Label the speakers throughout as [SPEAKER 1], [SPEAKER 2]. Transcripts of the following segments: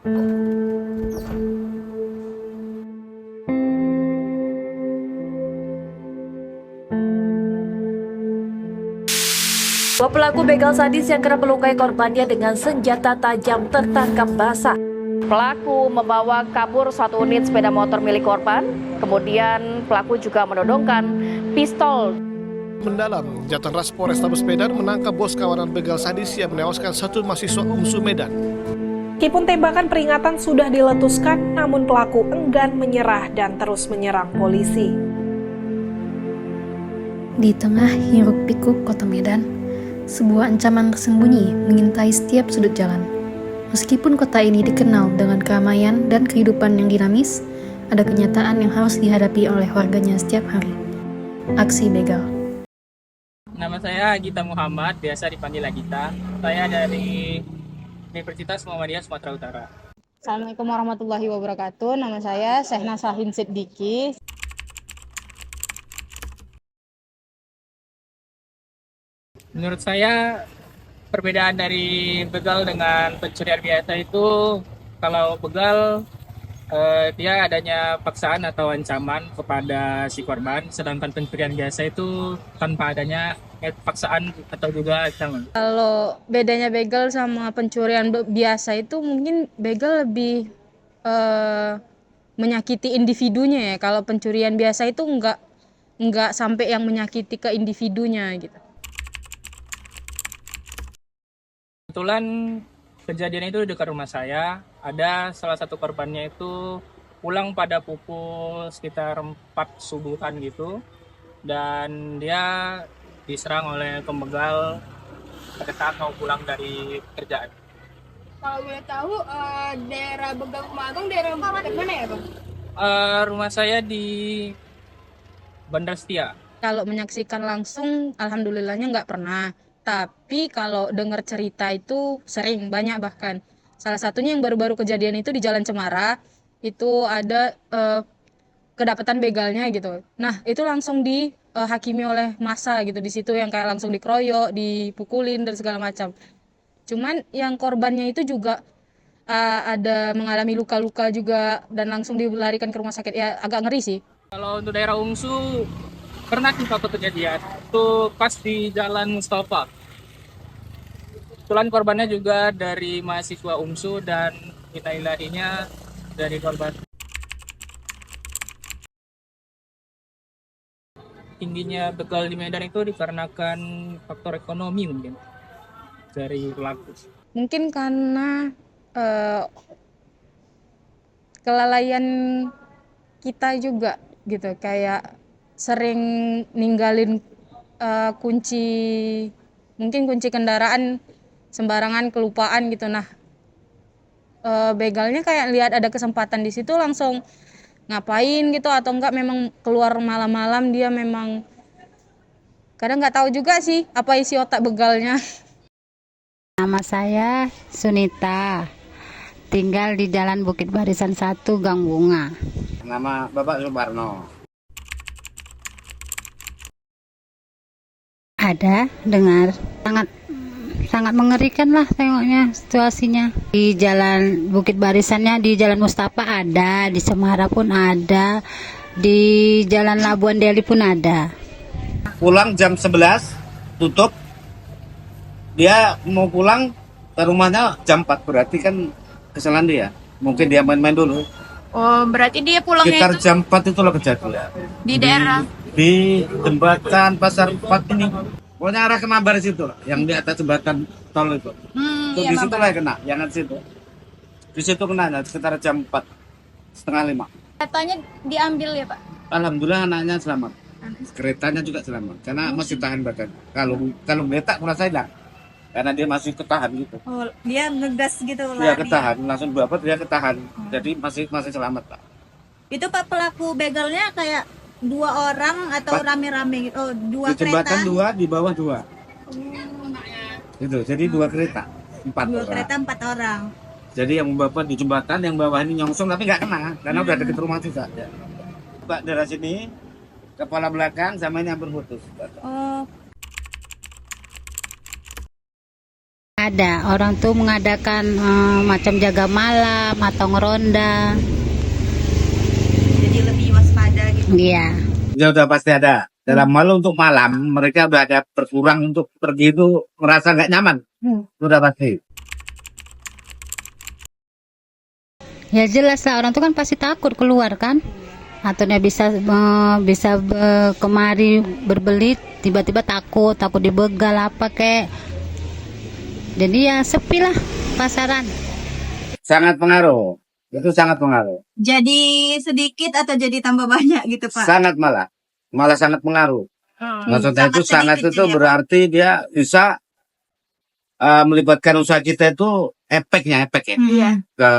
[SPEAKER 1] Dua pelaku begal sadis yang kerap melukai korbannya dengan senjata tajam tertangkap basah. Pelaku membawa kabur satu unit sepeda motor milik korban, kemudian pelaku juga menodongkan pistol.
[SPEAKER 2] Mendalam, Jatan Polrestabes Medan menangkap bos kawanan begal sadis yang menewaskan satu mahasiswa UMSU Medan.
[SPEAKER 3] Meskipun tembakan peringatan sudah diletuskan, namun pelaku enggan menyerah dan terus menyerang polisi.
[SPEAKER 4] Di tengah hiruk-pikuk kota Medan, sebuah ancaman tersembunyi mengintai setiap sudut jalan. Meskipun kota ini dikenal dengan keramaian dan kehidupan yang dinamis, ada kenyataan yang harus dihadapi oleh warganya setiap hari. Aksi begal.
[SPEAKER 5] Nama saya Gita Muhammad, biasa dipanggil Agita. Saya dari Universitas Muhammadiyah Sumatera Utara.
[SPEAKER 6] Assalamualaikum warahmatullahi wabarakatuh. Nama saya Sehna Sahin Siddiqi.
[SPEAKER 5] Menurut saya, perbedaan dari begal dengan pencurian biasa itu, kalau begal dia adanya paksaan atau ancaman kepada si korban, sedangkan pencurian biasa itu tanpa adanya paksaan atau juga ancaman.
[SPEAKER 6] Kalau bedanya begal sama pencurian biasa itu mungkin begal lebih menyakiti individunya ya. Kalau pencurian biasa itu enggak sampai yang menyakiti ke individunya gitu.
[SPEAKER 5] Kebetulan kejadian itu dekat rumah saya. Ada salah satu korbannya itu pulang pada pukul sekitar 4 subuhan gitu. Dan dia diserang oleh pembegal pada saat mau pulang dari kerjaan.
[SPEAKER 7] Kalau boleh tahu, daerah Begal Rumah Abang daerah mana ya Bang?
[SPEAKER 5] Rumah saya di Bandar Setia.
[SPEAKER 6] Kalau menyaksikan langsung, alhamdulillahnya nggak pernah. Tapi kalau dengar cerita itu sering, banyak bahkan. Salah satunya yang baru-baru kejadian itu di Jalan Cemara, itu ada kedapatan begalnya gitu. Nah, itu langsung dihakimi oleh massa gitu di situ, yang kayak langsung dikeroyok, dipukulin dan segala macam. Cuman yang korbannya itu juga ada mengalami luka-luka juga dan langsung dilarikan ke rumah sakit. Ya agak ngeri sih.
[SPEAKER 5] Kalau untuk daerah UMSU, pernah kita kejadian itu pas di Jalan Mustafa. Kebetulan korbannya juga dari mahasiswa UMSU dan ilahinya dari korban. Tingginya begal di Medan itu dikarenakan faktor ekonomi mungkin dari pelaku.
[SPEAKER 6] Mungkin karena kelalaian kita juga gitu, kayak sering ninggalin kunci, mungkin kunci kendaraan sembarangan, kelupaan gitu. Nah, begalnya kayak lihat ada kesempatan di situ langsung ngapain gitu, atau enggak memang keluar malam-malam, dia memang kadang nggak tahu juga sih apa isi otak begalnya.
[SPEAKER 8] Nama saya Sunita, tinggal di Jalan Bukit Barisan 1, Gang Bunga.
[SPEAKER 9] Nama Bapak Subarno.
[SPEAKER 8] Ada dengar, sangat mengerikan lah tengoknya situasinya. Di Jalan Bukit Barisannya, di Jalan Mustafa ada, di Semara pun ada, di Jalan Labuan Deli pun ada.
[SPEAKER 9] Pulang jam 11, tutup. Dia mau pulang ke rumahnya jam 4, berarti kan kesalahan dia. Mungkin dia main-main dulu.
[SPEAKER 7] Oh, berarti dia pulangnya
[SPEAKER 9] Sekitar
[SPEAKER 7] itu
[SPEAKER 9] jam 4 itulah kejadian.
[SPEAKER 7] di daerah
[SPEAKER 9] Di jembatan Pasar 4 ini. Pokoknya arah kena baris itu lah, yang di atas jembatan tol itu.
[SPEAKER 7] iya,
[SPEAKER 9] Di situ lah kena, yang di situ. Di situ kena sekitar jam 4, setengah 5.
[SPEAKER 7] katanya diambil ya Pak.
[SPEAKER 9] Alhamdulillah anaknya selamat. Keretanya juga selamat, karena masih tahan badan. Kalau geletak merasa hilang, karena dia masih ketahan gitu.
[SPEAKER 7] Oh, dia ngegas gitu lah.
[SPEAKER 9] Dia ketahan, langsung bapak dia ketahan. Jadi masih selamat Pak.
[SPEAKER 7] Itu Pak pelaku begalnya kayak 2 orang atau rame-rame gitu. Oh, 2
[SPEAKER 9] Di jembatan
[SPEAKER 7] kereta.
[SPEAKER 9] 2, di bawah 2. Itu, jadi 2 kereta, 4
[SPEAKER 7] 2
[SPEAKER 9] orang.
[SPEAKER 7] kereta 4 orang.
[SPEAKER 9] Jadi yang bapak di jembatan, yang bawah ini nyongsong tapi nggak kena, karena udah deket rumah juga. Ya. Pak dari sini, kepala belakang sama ini hampir putus.
[SPEAKER 7] Oh,
[SPEAKER 8] ada orang tuh mengadakan macam jaga malam atau ngeronda.
[SPEAKER 7] Jadi lebih waspada gitu.
[SPEAKER 8] Iya.
[SPEAKER 9] Ya udah pasti ada. Dalam malam untuk malam mereka udah ada berkurang untuk pergi itu merasa nggak nyaman. Udah pasti.
[SPEAKER 8] Ya jelas lah, orang tuh kan pasti takut keluar kan. Atau dia bisa kemari berbelit, tiba-tiba takut dibegal apa kayak. Jadi ya sepi lah pasaran.
[SPEAKER 9] Sangat pengaruh. Itu sangat pengaruh.
[SPEAKER 7] Jadi sedikit atau jadi tambah banyak gitu Pak?
[SPEAKER 9] Sangat malah sangat pengaruh. Maksudnya itu sangat
[SPEAKER 7] sedikit
[SPEAKER 9] itu
[SPEAKER 7] jadi apa?
[SPEAKER 9] berarti dia bisa melibatkan usaha kita itu efeknya ya.
[SPEAKER 7] Iya.
[SPEAKER 9] Ke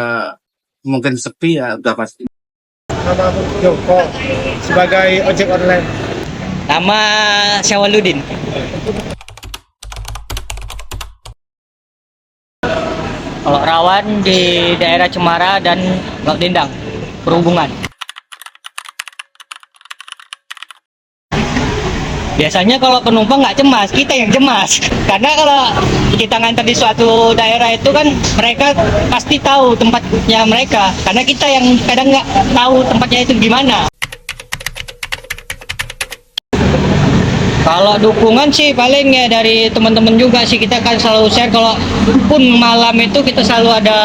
[SPEAKER 9] mungkin sepi ya udah pasti.
[SPEAKER 2] Nama Joko sebagai ojek online.
[SPEAKER 5] Nama Syawaludin. Kalau rawan di daerah Cemara dan Bak Dendang, perhubungan. Biasanya kalau penumpang nggak cemas, kita yang cemas. Karena kalau kita ngantar di suatu daerah itu kan mereka pasti tahu tempatnya mereka. Karena kita yang kadang nggak tahu tempatnya itu gimana. Kalau dukungan sih paling ya dari teman-teman juga sih, kita kan selalu share kalau pun malam itu kita selalu ada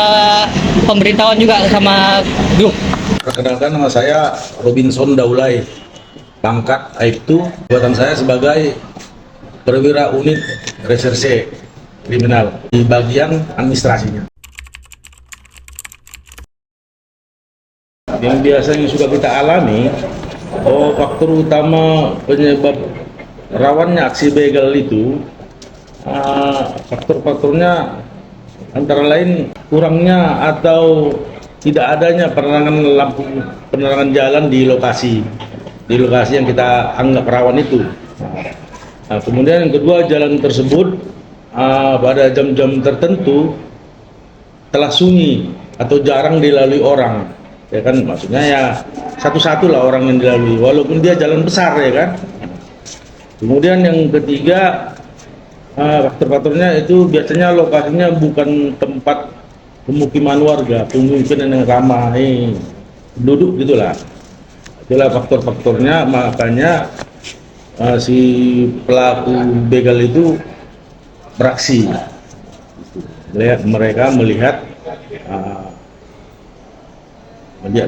[SPEAKER 5] pemberitahuan juga sama grup.
[SPEAKER 10] Perkenalkan, nama saya Robinson Daulay, pangkat Aibtu. Jabatan saya sebagai perwira unit reserse kriminal di bagian administrasinya. Yang biasanya sudah kita alami, faktor utama penyebab rawannya aksi begal itu, faktor-faktornya antara lain kurangnya atau tidak adanya penerangan jalan di lokasi yang kita anggap rawan itu. Kemudian yang kedua, jalan tersebut pada jam-jam tertentu telah sunyi atau jarang dilalui orang, ya kan, maksudnya ya satu-satu lah orang yang dilalui walaupun dia jalan besar, ya kan. Kemudian yang ketiga, faktor-faktornya itu biasanya lokasinya bukan tempat pemukiman warga, pemukiman yang ramai penduduk gitulah. Itulah faktor-faktornya, makanya si pelaku begal itu beraksi. Mereka melihat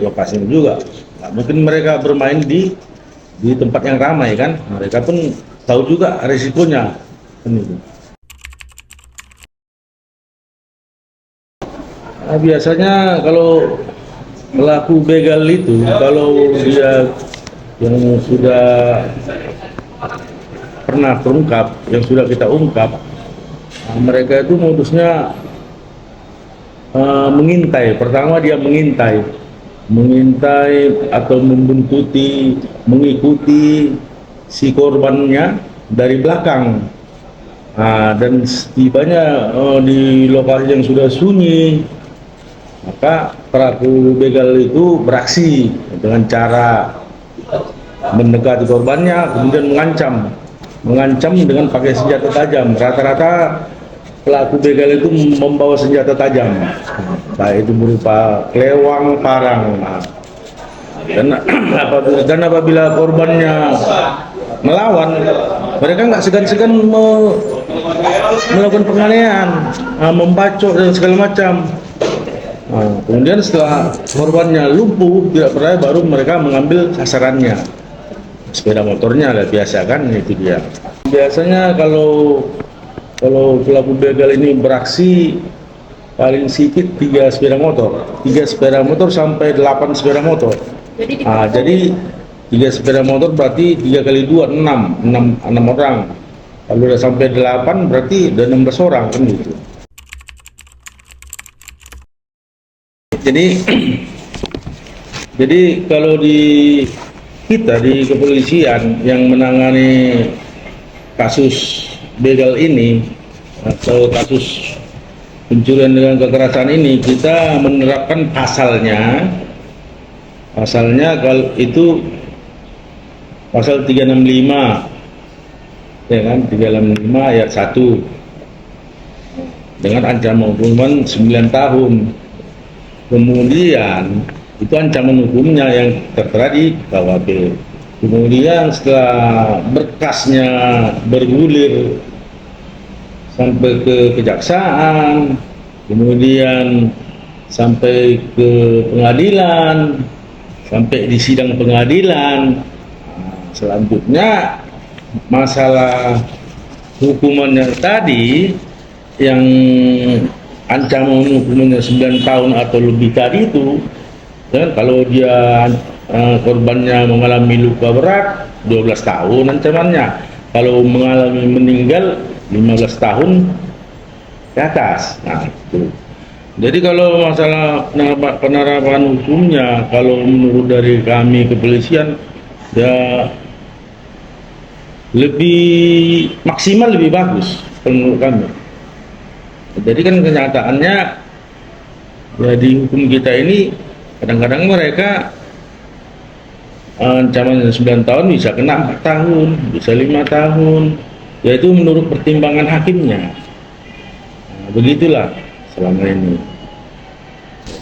[SPEAKER 10] lokasinya juga. Nah, mungkin mereka bermain di tempat yang ramai kan, mereka pun tahu juga risikonya. Nah, biasanya kalau pelaku begal itu, kalau dia yang sudah pernah terungkap, yang sudah kita ungkap, mereka itu modusnya mengintai. Pertama dia mengintai atau membuntuti, mengikuti si korbannya dari belakang. Dan setibanya di lokasi yang sudah sunyi, maka pelaku begal itu beraksi dengan cara mendekati korbannya, kemudian mengancam dengan pakai senjata tajam. Rata-rata pelaku begal itu membawa senjata tajam, baik itu berupa kelewang, parang. Dan apabila korbannya melawan, mereka nggak segan-segan melakukan penganiayaan, membacok dan segala macam. Kemudian setelah korbannya lumpuh, tidak berdaya, baru mereka mengambil sasarannya, sepeda motornya lah, biasa kan, itu dia. Biasanya kalau pelaku begal ini beraksi paling sedikit 3 sepeda motor sampai 8 sepeda motor. Jadi 3 sepeda motor berarti 3 kali 2 6 orang. Kalau udah sampai 8 berarti udah 16 orang kan gitu. Jadi kalau di kita di kepolisian yang menangani kasus begal ini atau kasus pencurian dengan kekerasan ini, kita menerapkan pasalnya kalau itu pasal 365, ya kan, 365 ayat 1. dengan ancaman hukuman 9 tahun. Kemudian itu ancaman hukumnya yang tertera di KUHP. Kemudian setelah berkasnya bergulir sampai ke kejaksaan, kemudian sampai ke pengadilan, sampai di sidang pengadilan, selanjutnya masalah hukumannya tadi yang ancaman hukumannya 9 tahun atau lebih tadi itu, dan kalau dia korbannya mengalami luka berat 12 tahun ancamannya, kalau mengalami meninggal 15 tahun ke atas. Nah, itu. Jadi kalau masalah penerapan hukumnya, kalau menurut dari kami kepolisian, ya lebih maksimal, lebih bagus menurut kami. Jadi kan kenyataannya ya di hukum kita ini kadang-kadang mereka ancaman 9 tahun bisa kena 4 tahun, bisa 5 tahun, yaitu menurut pertimbangan hakimnya. Nah, begitulah selama ini.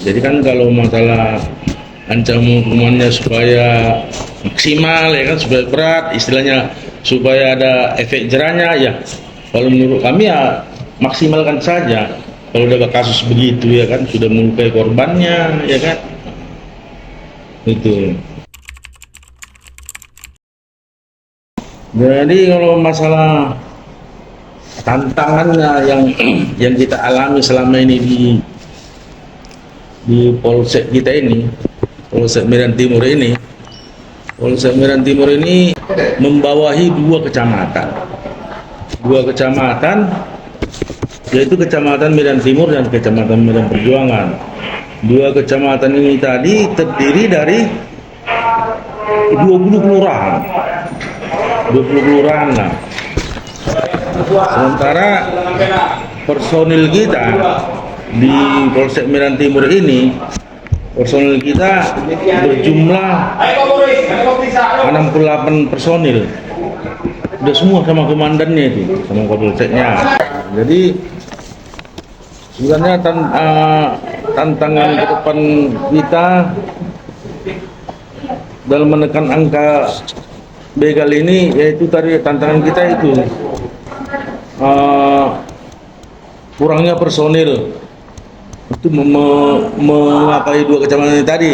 [SPEAKER 10] Jadi kan kalau masalah ancaman hukumannya supaya maksimal, ya kan, supaya berat, istilahnya supaya ada efek jerahnya, ya kalau menurut kami ya maksimalkan saja. Kalau ada kasus begitu, ya kan, sudah melukai korbannya, ya kan, itu. Jadi kalau masalah tantangannya yang kita alami selama ini di Polsek kita ini, Polsek Medan Timur ini, Polsek Medan Timur ini membawahi 2 kecamatan, yaitu Kecamatan Medan Timur dan Kecamatan Medan Perjuangan. 2 kecamatan ini tadi terdiri dari 20 kelurahan. 20 kelurahan lah. Sementara personil kita di Polsek Medan Timur ini, personil kita berjumlah 68 personil. Udah semua sama komandannya itu, sama kapolseknya. Jadi sebenarnya tantangan ke depan kita dalam menekan angka begal ini, yaitu tadi tantangan kita itu kurangnya personil untuk mengapai 2 kecamatan ini tadi.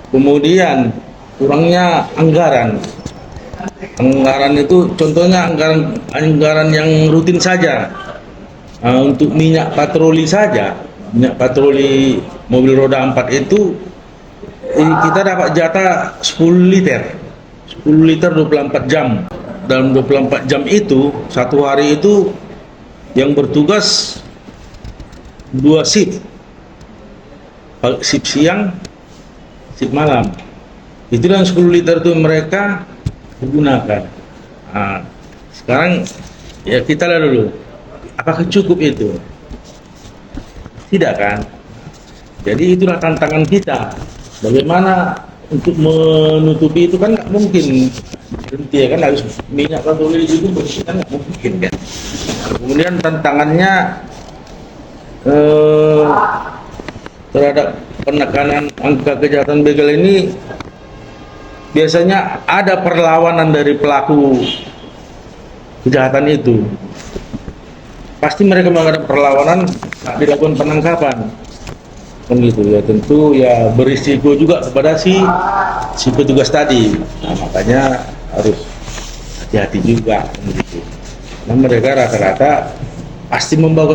[SPEAKER 10] Kemudian kurangnya anggaran itu contohnya anggaran yang rutin saja, untuk minyak patroli saja, minyak patroli mobil roda 4 itu kita dapat jatah 10 liter 24 jam. Dalam 24 jam itu, satu hari itu yang bertugas 2 shift, shift siang, shift malam. Itu yang 10 liter itu mereka digunakan. Nah, sekarang ya kita lihat dulu, apakah cukup itu? Tidak kan? Jadi itulah tantangan kita. Bagaimana untuk menutupi itu kan nggak mungkin berhenti, ya kan, harus minyak patroli itu bersih kan nggak mungkin kan. Kemudian tantangannya terhadap penekanan angka kejahatan begal ini, biasanya ada perlawanan dari pelaku kejahatan itu. Pasti mereka menghadapi perlawanan, dilakukan penangkapan. Gitu ya, tentu ya berisiko juga kepada si petugas tadi. Nah, makanya harus hati-hati juga gitu. Nah, mereka rata-rata pasti membawa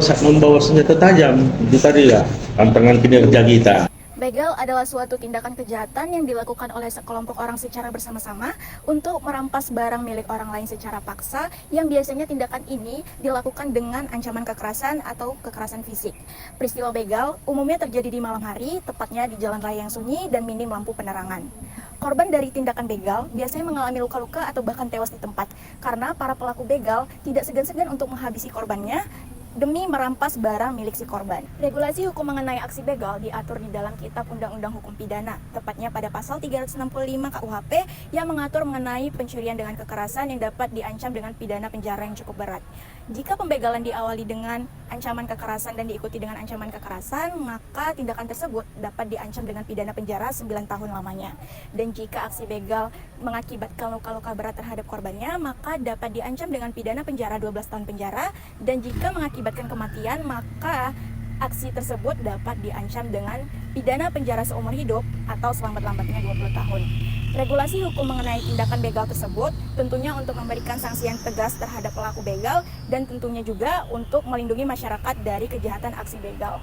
[SPEAKER 10] senjata tajam. Itu tadi ya tantangan kinerja kita.
[SPEAKER 11] Begal adalah suatu tindakan kejahatan yang dilakukan oleh sekelompok orang secara bersama-sama untuk merampas barang milik orang lain secara paksa, yang biasanya tindakan ini dilakukan dengan ancaman kekerasan atau kekerasan fisik. Peristiwa begal umumnya terjadi di malam hari, tepatnya di jalan raya yang sunyi dan minim lampu penerangan. Korban dari tindakan begal biasanya mengalami luka-luka atau bahkan tewas di tempat, karena para pelaku begal tidak segan-segan untuk menghabisi korbannya demi merampas barang milik si korban. Regulasi hukum mengenai aksi begal diatur di dalam Kitab Undang-Undang Hukum Pidana, tepatnya pada pasal 365 KUHP yang mengatur mengenai pencurian dengan kekerasan yang dapat diancam dengan pidana penjara yang cukup berat. Jika pembegalan diawali dengan ancaman kekerasan dan diikuti dengan ancaman kekerasan, maka tindakan tersebut dapat diancam dengan pidana penjara 9 tahun lamanya. Dan jika aksi begal mengakibatkan luka-luka berat terhadap korbannya, maka dapat diancam dengan pidana penjara 12 tahun penjara. Dan jika mengakibatkan kematian, maka aksi tersebut dapat diancam dengan pidana penjara seumur hidup atau selambat-lambatnya 20 tahun. Regulasi hukum mengenai tindakan begal tersebut tentunya untuk memberikan sanksi yang tegas terhadap pelaku begal dan tentunya juga untuk melindungi masyarakat dari kejahatan aksi begal.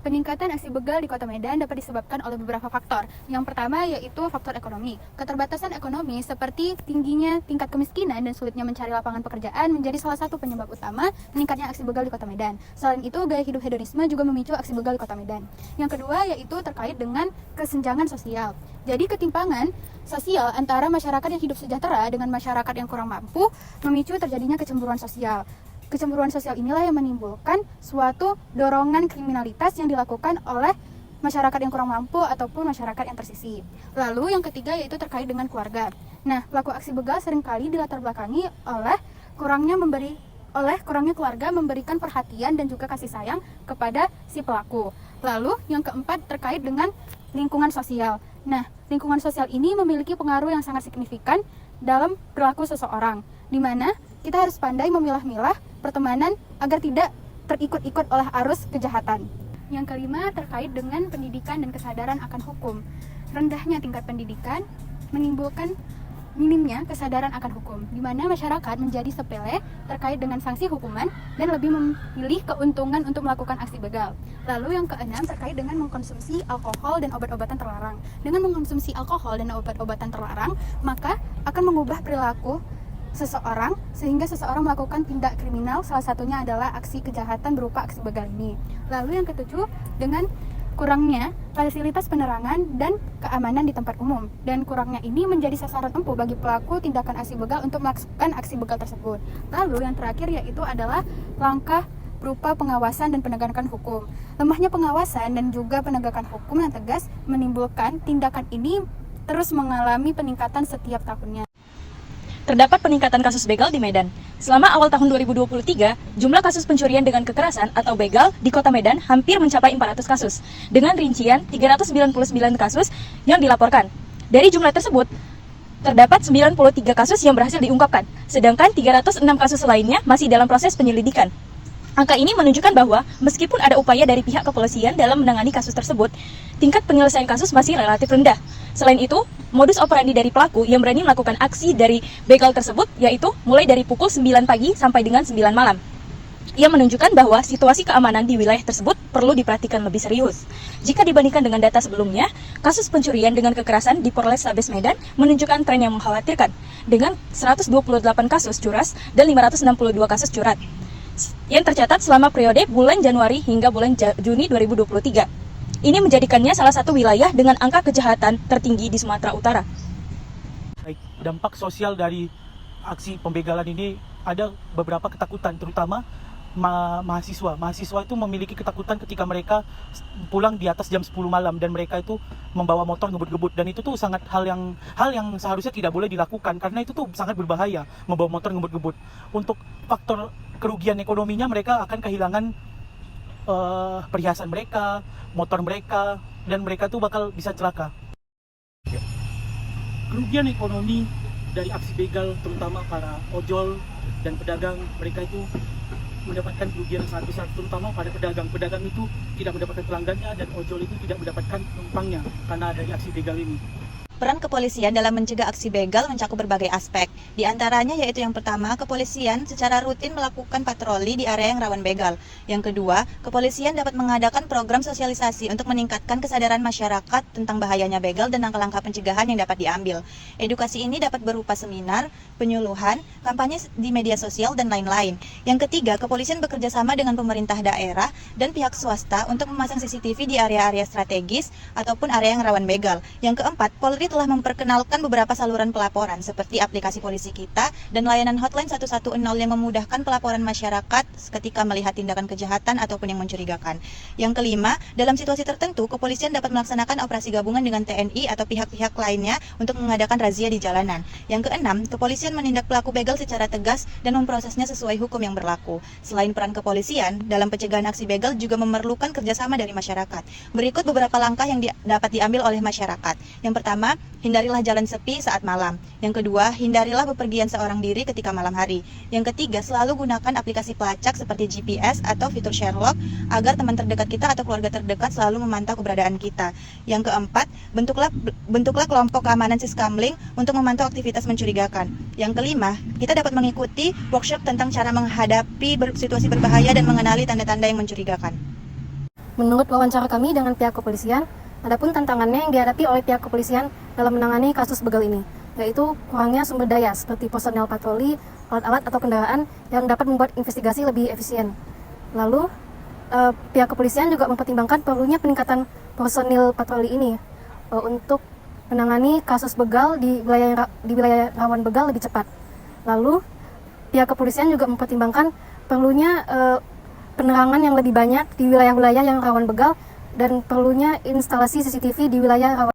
[SPEAKER 12] Peningkatan aksi begal di Kota Medan dapat disebabkan oleh beberapa faktor. Yang pertama yaitu faktor ekonomi. Keterbatasan ekonomi seperti tingginya tingkat kemiskinan dan sulitnya mencari lapangan pekerjaan menjadi salah satu penyebab utama meningkatnya aksi begal di Kota Medan. Selain itu, gaya hidup hedonisme juga memicu aksi begal di Kota Medan. Yang kedua yaitu terkait dengan kesenjangan sosial. Jadi ketimpangan sosial antara masyarakat yang hidup sejahtera dengan masyarakat yang kurang mampu memicu terjadinya kecemburuan sosial. Kecemburuan sosial inilah yang menimbulkan suatu dorongan kriminalitas yang dilakukan oleh masyarakat yang kurang mampu ataupun masyarakat yang tersisih. Lalu yang ketiga yaitu terkait dengan keluarga. Nah, pelaku aksi begal seringkali dilatar belakangi oleh kurangnya keluarga memberikan perhatian dan juga kasih sayang kepada si pelaku. Lalu yang keempat terkait dengan lingkungan sosial. Nah, lingkungan sosial ini memiliki pengaruh yang sangat signifikan dalam perilaku seseorang, di mana kita harus pandai memilah-milah pertemanan agar tidak terikut-ikut oleh arus kejahatan. Yang kelima terkait dengan pendidikan dan kesadaran akan hukum. Rendahnya tingkat pendidikan menimbulkan minimnya kesadaran akan hukum, di mana masyarakat menjadi sepele terkait dengan sanksi hukuman dan lebih memilih keuntungan untuk melakukan aksi begal. Lalu yang keenam terkait dengan mengkonsumsi alkohol dan obat-obatan terlarang. Dengan mengkonsumsi alkohol dan obat-obatan terlarang, maka akan mengubah perilaku seseorang sehingga seseorang melakukan tindak kriminal, salah satunya adalah aksi kejahatan berupa aksi begal ini. Lalu yang ketujuh, dengan kurangnya fasilitas penerangan dan keamanan di tempat umum, dan kurangnya ini menjadi sasaran empuk bagi pelaku tindakan aksi begal untuk melakukan aksi begal tersebut. Lalu yang terakhir yaitu adalah langkah berupa pengawasan dan penegakan hukum. Lemahnya pengawasan dan juga penegakan hukum yang tegas menimbulkan tindakan ini terus mengalami peningkatan setiap tahunnya.
[SPEAKER 11] Terdapat peningkatan kasus begal di Medan. Selama awal tahun 2023, jumlah kasus pencurian dengan kekerasan atau begal di Kota Medan hampir mencapai 400 kasus, dengan rincian 399 kasus yang dilaporkan. Dari jumlah tersebut, terdapat 93 kasus yang berhasil diungkapkan, sedangkan 306 kasus lainnya masih dalam proses penyelidikan. Angka ini menunjukkan bahwa meskipun ada upaya dari pihak kepolisian dalam menangani kasus tersebut, tingkat penyelesaian kasus masih relatif rendah. Selain itu, modus operandi dari pelaku yang berani melakukan aksi dari begal tersebut yaitu mulai dari pukul 9 pagi sampai dengan 9 malam. Ia menunjukkan bahwa situasi keamanan di wilayah tersebut perlu diperhatikan lebih serius. Jika dibandingkan dengan data sebelumnya, kasus pencurian dengan kekerasan di Polrestabes Medan menunjukkan tren yang mengkhawatirkan, dengan 128 kasus curas dan 562 kasus curat yang tercatat selama periode bulan Januari hingga bulan Juni 2023. Ini menjadikannya salah satu wilayah dengan angka kejahatan tertinggi di Sumatera Utara.
[SPEAKER 13] Dampak sosial dari aksi pembegalan ini ada beberapa ketakutan, terutama mahasiswa. Mahasiswa itu memiliki ketakutan ketika mereka pulang di atas jam 10 malam dan mereka itu membawa motor ngebut-ngebut, dan itu tuh sangat hal yang seharusnya tidak boleh dilakukan karena itu tuh sangat berbahaya membawa motor ngebut-ngebut. Untuk faktor kerugian ekonominya, mereka akan kehilangan perhiasan mereka, motor mereka, dan mereka tuh bakal bisa celaka. Kerugian ekonomi dari aksi begal, terutama para ojol dan pedagang, mereka itu mendapatkan kerugian yang sangat besar, terutama pada pedagang. Pedagang itu tidak mendapatkan pelanggannya dan ojol itu tidak mendapatkan penumpangnya karena dari aksi begal ini.
[SPEAKER 14] Peran kepolisian dalam mencegah aksi begal mencakup berbagai aspek. Di antaranya yaitu yang pertama, kepolisian secara rutin melakukan patroli di area yang rawan begal. Yang kedua, kepolisian dapat mengadakan program sosialisasi untuk meningkatkan kesadaran masyarakat tentang bahayanya begal dan langkah-langkah pencegahan yang dapat diambil. Edukasi ini dapat berupa seminar, penyuluhan, kampanye di media sosial, dan lain-lain. Yang ketiga, kepolisian bekerja sama dengan pemerintah daerah dan pihak swasta untuk memasang CCTV di area-area strategis ataupun area yang rawan begal. Yang keempat, Polri Polri telah memperkenalkan beberapa saluran pelaporan seperti aplikasi Polisi Kita dan layanan hotline 110 yang memudahkan pelaporan masyarakat ketika melihat tindakan kejahatan ataupun yang mencurigakan. Yang kelima, dalam situasi tertentu, kepolisian dapat melaksanakan operasi gabungan dengan TNI atau pihak-pihak lainnya untuk mengadakan razia di jalanan. Yang keenam, kepolisian menindak pelaku begal secara tegas dan memprosesnya sesuai hukum yang berlaku. Selain peran kepolisian, dalam pencegahan aksi begal juga memerlukan kerjasama dari masyarakat. Berikut beberapa langkah yang dapat diambil oleh masyarakat. Yang pertama, hindarilah jalan sepi saat malam. Yang kedua, hindarilah bepergian seorang diri ketika malam hari. Yang ketiga, selalu gunakan aplikasi pelacak seperti GPS atau fitur Sherlock agar teman terdekat kita atau keluarga terdekat selalu memantau keberadaan kita. Yang keempat, bentuklah kelompok keamanan Siskamling untuk memantau aktivitas mencurigakan. Yang kelima, kita dapat mengikuti workshop tentang cara menghadapi situasi berbahaya dan mengenali tanda-tanda yang mencurigakan.
[SPEAKER 4] Menurut wawancara kami dengan pihak kepolisian, adapun tantangannya yang dihadapi oleh pihak kepolisian dalam menangani kasus begal ini, yaitu kurangnya sumber daya seperti personel patroli, alat-alat atau kendaraan yang dapat membuat investigasi lebih efisien. Lalu, pihak kepolisian juga mempertimbangkan perlunya peningkatan personil patroli ini untuk menangani kasus begal di wilayah rawan begal lebih cepat. Lalu, pihak kepolisian juga mempertimbangkan perlunya penerangan yang lebih banyak di wilayah-wilayah yang rawan begal dan perlunya instalasi CCTV di wilayah rawan